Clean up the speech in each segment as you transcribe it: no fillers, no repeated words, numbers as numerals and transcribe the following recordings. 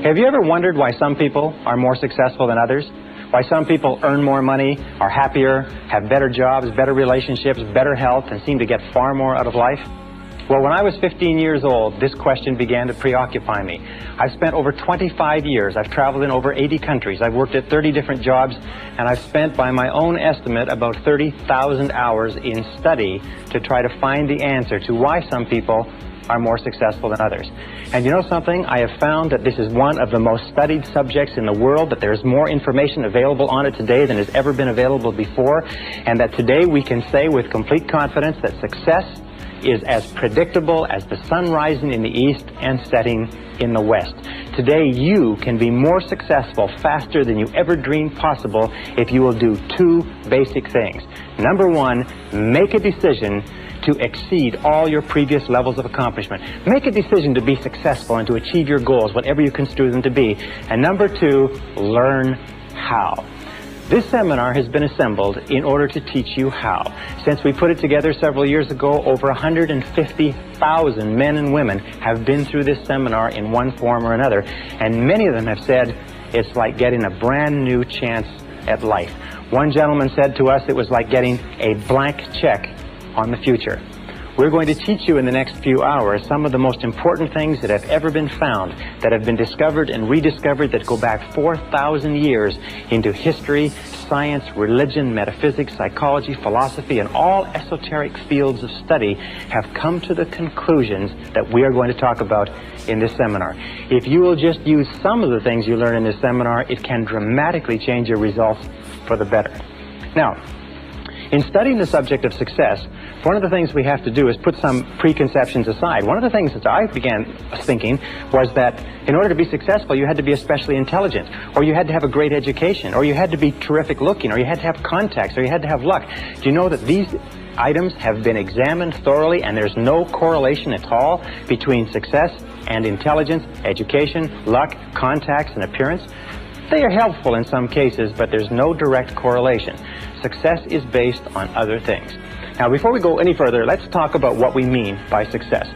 Have you ever wondered why some people are more successful than others? Why some people earn more money, are happier, have better jobs, better relationships, better health, and seem to get far more out of life? Well, when I was 15 years old, this question began to preoccupy me. I've spent over 25 years. I've traveled in over 80 countries. I've worked at 30 different jobs, and I've spent, by my own estimate, about 30,000 hours in study to try to find the answer to why some people are more successful than others. And you know something? I have found that this is one of the most studied subjects in the world, that there's more information available on it today than has ever been available before, and that today we can say with complete confidence that success is as predictable as the sun rising in the east and setting in the west. Today you can be more successful faster than you ever dreamed possible if you will do two basic things. Number one, make a decision to exceed all your previous levels of accomplishment. Make a decision to be successful and to achieve your goals, whatever you construe them to be. And number two, learn how. This seminar has been assembled in order to teach you how. Since we put it together several years ago, over 150,000 men and women have been through this seminar in one form or another, and many of them have said it's like getting a brand new chance at life. One gentleman said to us it was like getting a blank check on the future. We're going to teach you in the next few hours some of the most important things that have ever been found, that have been discovered and rediscovered, that go back 4,000 years into history, science, religion, metaphysics, psychology, philosophy, and all esoteric fields of study have come to the conclusions that we are going to talk about in this seminar. If you will just use some of the things you learn in this seminar, it can dramatically change your results for the better. Now, in studying the subject of success, one of the things we have to do is put some preconceptions aside. One of the things that I began thinking was that in order to be successful, you had to be especially intelligent, or you had to have a great education, or you had to be terrific looking, or you had to have contacts, or you had to have luck. Do you know that these items have been examined thoroughly and there's no correlation at all between success and intelligence, education, luck, contacts, and appearance? They are helpful in some cases, but there's no direct correlation. Success is based on other things. Now, before we go any further, let's talk about what we mean by success.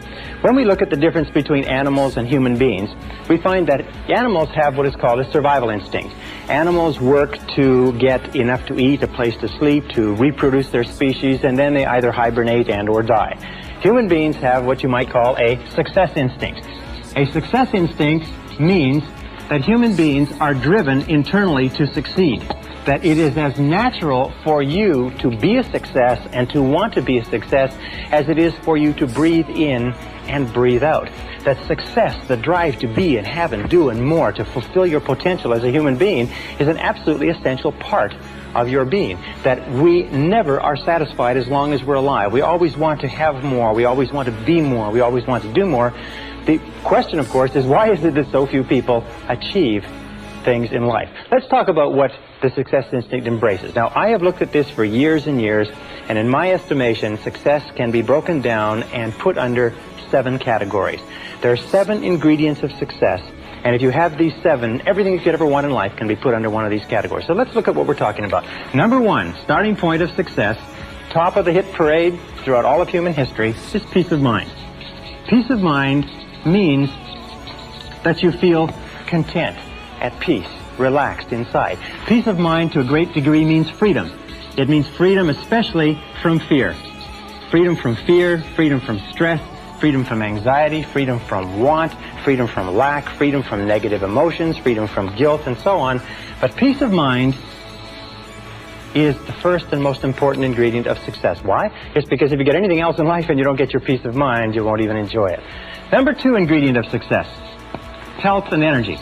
When we look at the difference between animals and human beings, we find that animals have what is called a survival instinct. Animals work to get enough to eat, a place to sleep, to reproduce their species, and then they either hibernate and or die. Human beings have what you might call a success instinct. A success instinct means that human beings are driven internally to succeed. That it is as natural for you to be a success and to want to be a success as it is for you to breathe in and breathe out. That success, the drive to be and have and do and more, to fulfill your potential as a human being, is an absolutely essential part of your being. That we never are satisfied as long as we're alive. We always want to have more. We always want to be more. We always want to do more. The question, of course, is why is it that so few people achieve things in life? Let's talk about what the success instinct embraces. Now, I have looked at this for years and years, and in my estimation, success can be broken down and put under 7 categories. There are 7 ingredients of success, and if you have these 7, everything you could ever want in life can be put under one of these categories. So let's look at what we're talking about. Number 1, starting point of success, top of the hit parade throughout all of human history, is peace of mind. Peace of mind means that you feel content, at peace, relaxed inside. Peace of mind to a great degree means freedom. It means freedom especially from fear. Freedom from fear, freedom from stress, freedom from anxiety, freedom from want, freedom from lack, freedom from negative emotions, freedom from guilt, and so on. But peace of mind is the first and most important ingredient of success. Why? It's because if you get anything else in life and you don't get your peace of mind, you won't even enjoy it. Number 2 ingredient of success, health and energy.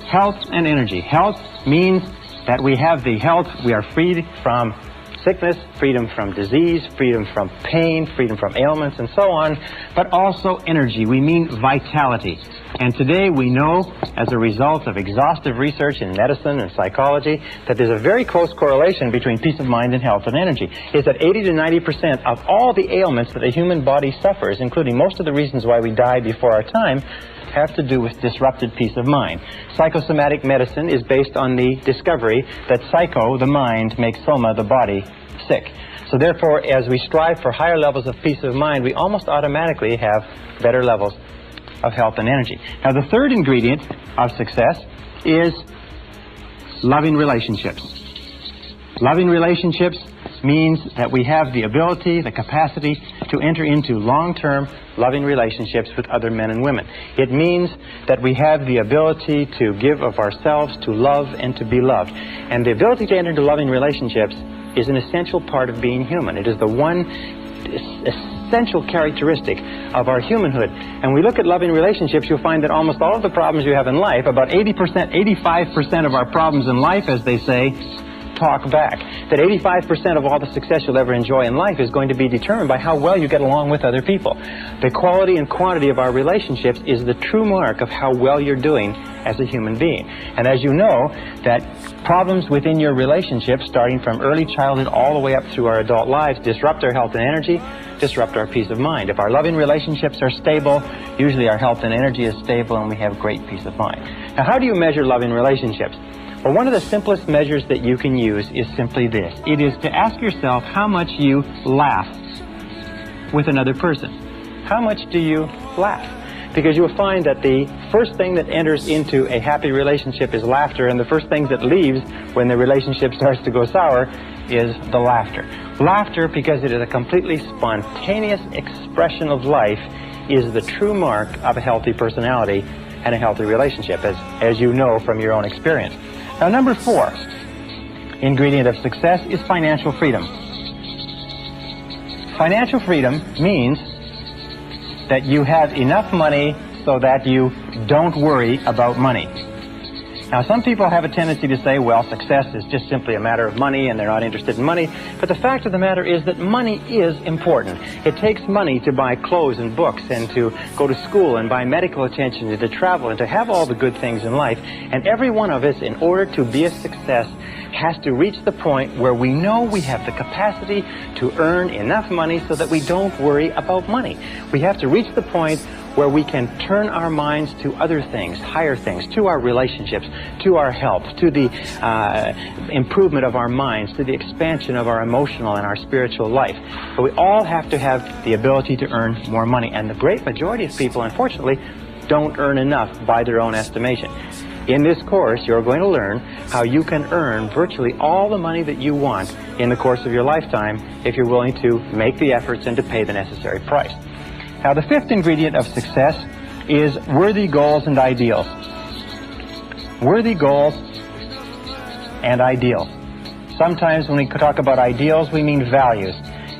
Health and energy. Health means that we have the health, we are freed from sickness, freedom from disease, freedom from pain, freedom from ailments, and so on, but also energy. We mean vitality. And today we know, as a result of exhaustive research in medicine and psychology, that there's a very close correlation between peace of mind and health and energy. It's that 80 to 90% of all the ailments that the human body suffers, including most of the reasons why we die before our time, have to do with disrupted peace of mind. Psychosomatic medicine is based on the discovery that psycho, the mind, makes soma, the body, sick. So therefore, as we strive for higher levels of peace of mind, we almost automatically have better levels of health and energy. Now, the third ingredient of success is loving relationships. Loving relationships means that we have the ability, the capacity to enter into long-term loving relationships with other men and women. It means that we have the ability to give of ourselves, to love and to be loved. And the ability to enter into loving relationships is an essential part of being human. It is the one essential characteristic of our humanhood. And we look at loving relationships, you'll find that almost all of the problems you have in life, about 80%, 85% of our problems in life, as they say, talk back. That 85% of all the success you'll ever enjoy in life is going to be determined by how well you get along with other people. The quality and quantity of our relationships is the true mark of how well you're doing as a human being. And as you know, that problems within your relationships, starting from early childhood all the way up through our adult lives, disrupt our health and energy, disrupt our peace of mind. If our loving relationships are stable, usually our health and energy is stable and we have great peace of mind. Now, how do you measure loving relationships? Well, one of the simplest measures that you can use is simply this. It is to ask yourself how much you laugh with another person. How much do you laugh? Because you'll find that the first thing that enters into a happy relationship is laughter, and the first thing that leaves when the relationship starts to go sour is the laughter. Laughter, because it is a completely spontaneous expression of life, is the true mark of a healthy personality and a healthy relationship, as you know from your own experience. Now, number 4 ingredient of success is financial freedom. Financial freedom means that you have enough money so that you don't worry about money. Now, some people have a tendency to say, well, success is just simply a matter of money and they're not interested in money. But the fact of the matter is that money is important. It takes money to buy clothes and books and to go to school and buy medical attention and to travel and to have all the good things in life. And every one of us, in order to be a success, has to reach the point where we know we have the capacity to earn enough money so that we don't worry about money. We have to reach the point where we can turn our minds to other things, higher things, to our relationships, to our health, to the improvement of our minds, to the expansion of our emotional and our spiritual life. But we all have to have the ability to earn more money. And the great majority of people, unfortunately, don't earn enough by their own estimation. In this course, you're going to learn how you can earn virtually all the money that you want in the course of your lifetime if you're willing to make the efforts and to pay the necessary price. Now, the 5th ingredient of success is worthy goals and ideals. Worthy goals and ideals. Sometimes when we talk about ideals, we mean values.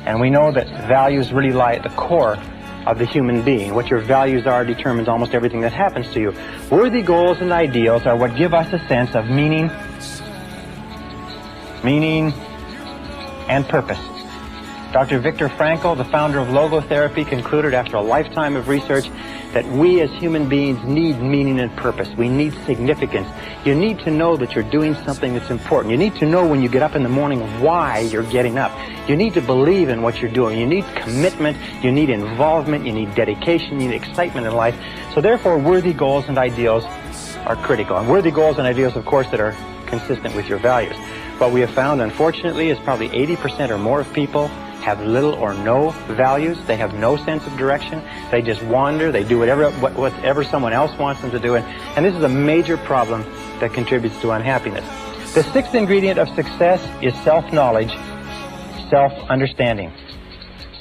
And we know that values really lie at the core of the human being. What your values are determines almost everything that happens to you. Worthy goals and ideals are what give us a sense of meaning and purpose. Dr. Viktor Frankl, the founder of logotherapy, concluded after a lifetime of research that we as human beings need meaning and purpose. We need significance. You need to know that you're doing something that's important. You need to know when you get up in the morning why you're getting up. You need to believe in what you're doing. You need commitment. You need involvement. You need dedication. You need excitement in life. So therefore, worthy goals and ideals are critical. And worthy goals and ideals, of course, that are consistent with your values. What we have found, unfortunately, is probably 80% or more of people have little or no values. They have no sense of direction. They just wander. They do whatever someone else wants them to do. And this is a major problem that contributes to unhappiness. The 6th ingredient of success is self-knowledge, self-understanding.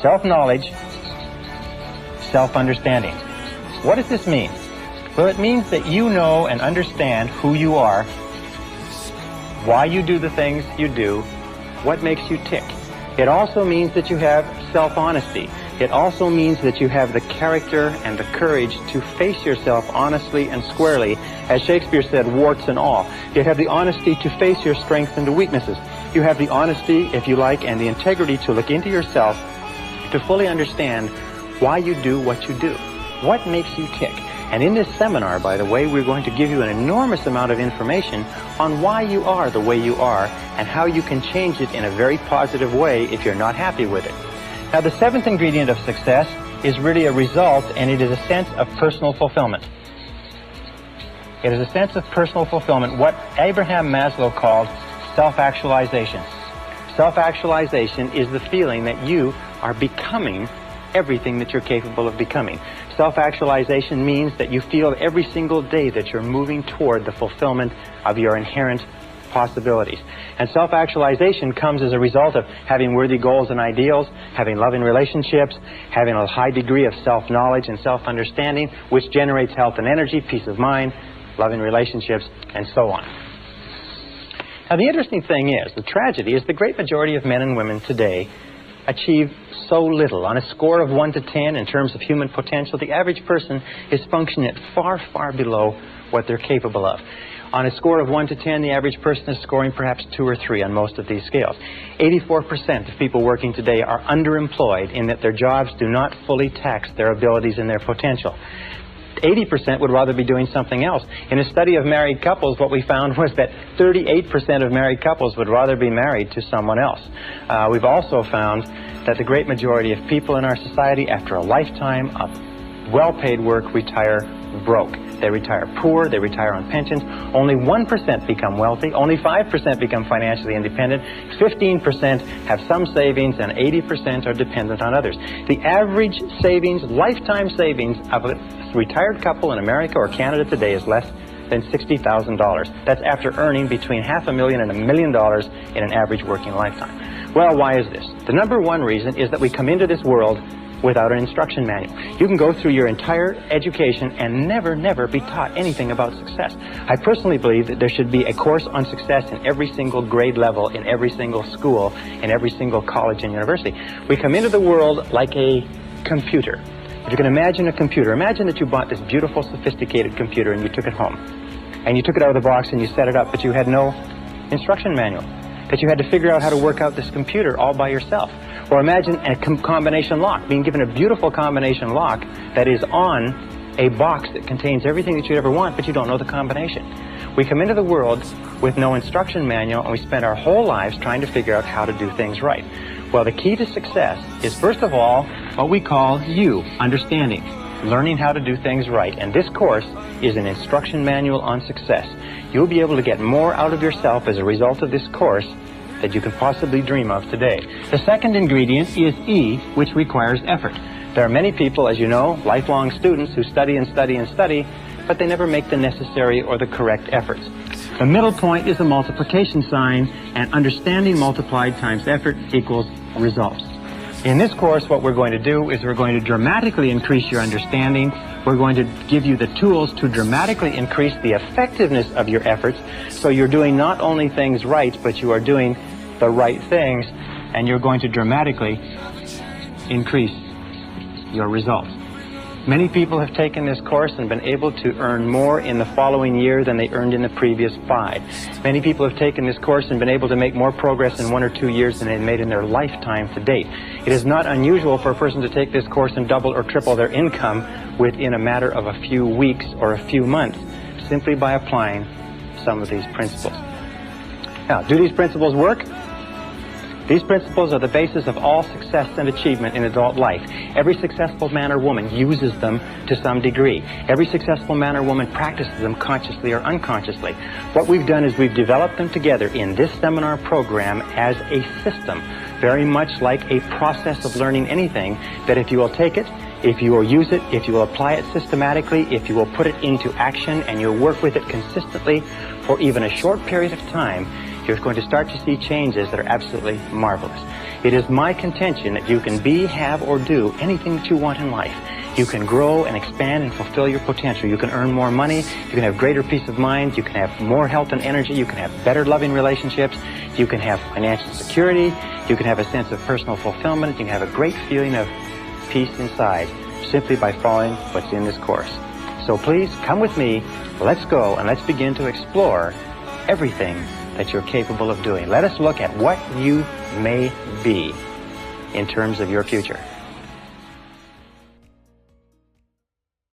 Self-knowledge, self-understanding. What does this mean? Well, it means that you know and understand who you are, why you do the things you do, what makes you tick. It also means that you have self-honesty. It also means that you have the character and the courage to face yourself honestly and squarely. As Shakespeare said, warts and all. You have the honesty to face your strengths and weaknesses. You have the honesty, if you like, and the integrity to look into yourself to fully understand why you do what you do. What makes you tick? And in this seminar, by the way, we're going to give you an enormous amount of information on why you are the way you are and how you can change it in a very positive way if you're not happy with it. Now, the 7th ingredient of success is really a result, and it is a sense of personal fulfillment. It is a sense of personal fulfillment, what Abraham Maslow called self-actualization. Self-actualization is the feeling that you are becoming everything that you're capable of becoming. Self-actualization means that you feel every single day that you're moving toward the fulfillment of your inherent possibilities. And self-actualization comes as a result of having worthy goals and ideals, having loving relationships, having a high degree of self-knowledge and self-understanding, which generates health and energy, peace of mind, loving relationships, and so on. Now, the interesting thing is, the tragedy is the great majority of men and women today achieve so little. On a score of 1 to 10 in terms of human potential, the average person is functioning at far, far below what they're capable of. On a score of 1 to 10, the average person is scoring perhaps 2 or 3 on most of these scales. 84% of people working today are underemployed in that their jobs do not fully tax their abilities and their potential. 80% would rather be doing something else. In a study of married couples, what we found was that 38% of married couples would rather be married to someone else. We've also found that the great majority of people in our society, after a lifetime of well-paid work, retire broke. They retire poor, they retire on pensions. Only 1% become wealthy, only 5% become financially independent, 15% have some savings, and 80% are dependent on others. The average savings, lifetime savings of a retired couple in America or Canada today is less than $60,000. That's after earning between $500,000 and $1 million in an average working lifetime. Well, why is this? The number one reason is that we come into this world without an instruction manual. You can go through your entire education and never be taught anything about success. I personally believe that there should be a course on success in every single grade level, in every single school, in every single college and university. We come into the world like a computer. If you can imagine a computer, imagine that you bought this beautiful, sophisticated computer and you took it home. And you took it out of the box and you set it up, but you had no instruction manual. That you had to figure out how to work out this computer all by yourself. Or imagine a combination lock, being given a beautiful combination lock that is on a box that contains everything that you'd ever want, but you don't know the combination. We come into the world with no instruction manual, and we spend our whole lives trying to figure out how to do things right. Well, the key to success is, first of all, what we call understanding, learning how to do things right. And this course is an instruction manual on success. You'll be able to get more out of yourself as a result of this course that you can possibly dream of today. The second ingredient is E, which requires effort. There are many people, as you know, lifelong students who study and study and study, but they never make the necessary or the correct efforts. The middle point is a multiplication sign, and understanding multiplied times effort equals results. In this course, what we're going to do is we're going to dramatically increase your understanding. We're going to give you the tools to dramatically increase the effectiveness of your efforts, so you're doing not only things right, but you are doing the right things, and you're going to dramatically increase your results. Many people have taken this course and been able to earn more in the following year than they earned in the previous 5. Many people have taken this course and been able to make more progress in 1 or 2 years than they made in their lifetime to date. It is not unusual for a person to take this course and double or triple their income within a matter of a few weeks or a few months, simply by applying some of these principles. Now, do these principles work? These principles are the basis of all success and achievement in adult life. Every successful man or woman uses them to some degree. Every successful man or woman practices them consciously or unconsciously. What we've done is we've developed them together in this seminar program as a system, very much like a process of learning anything, that if you will take it, if you will use it, if you will apply it systematically, if you will put it into action and you'll work with it consistently for even a short period of time, you're going to start to see changes that are absolutely marvelous. It is my contention that you can be, have, or do anything that you want in life. You can grow and expand and fulfill your potential. You can earn more money. You can have greater peace of mind. You can have more health and energy. You can have better loving relationships. You can have financial security. You can have a sense of personal fulfillment. You can have a great feeling of peace inside simply by following what's in this course. So please come with me. Let's go and let's begin to explore everything that you're capable of doing. Let us look at what you may be in terms of your future.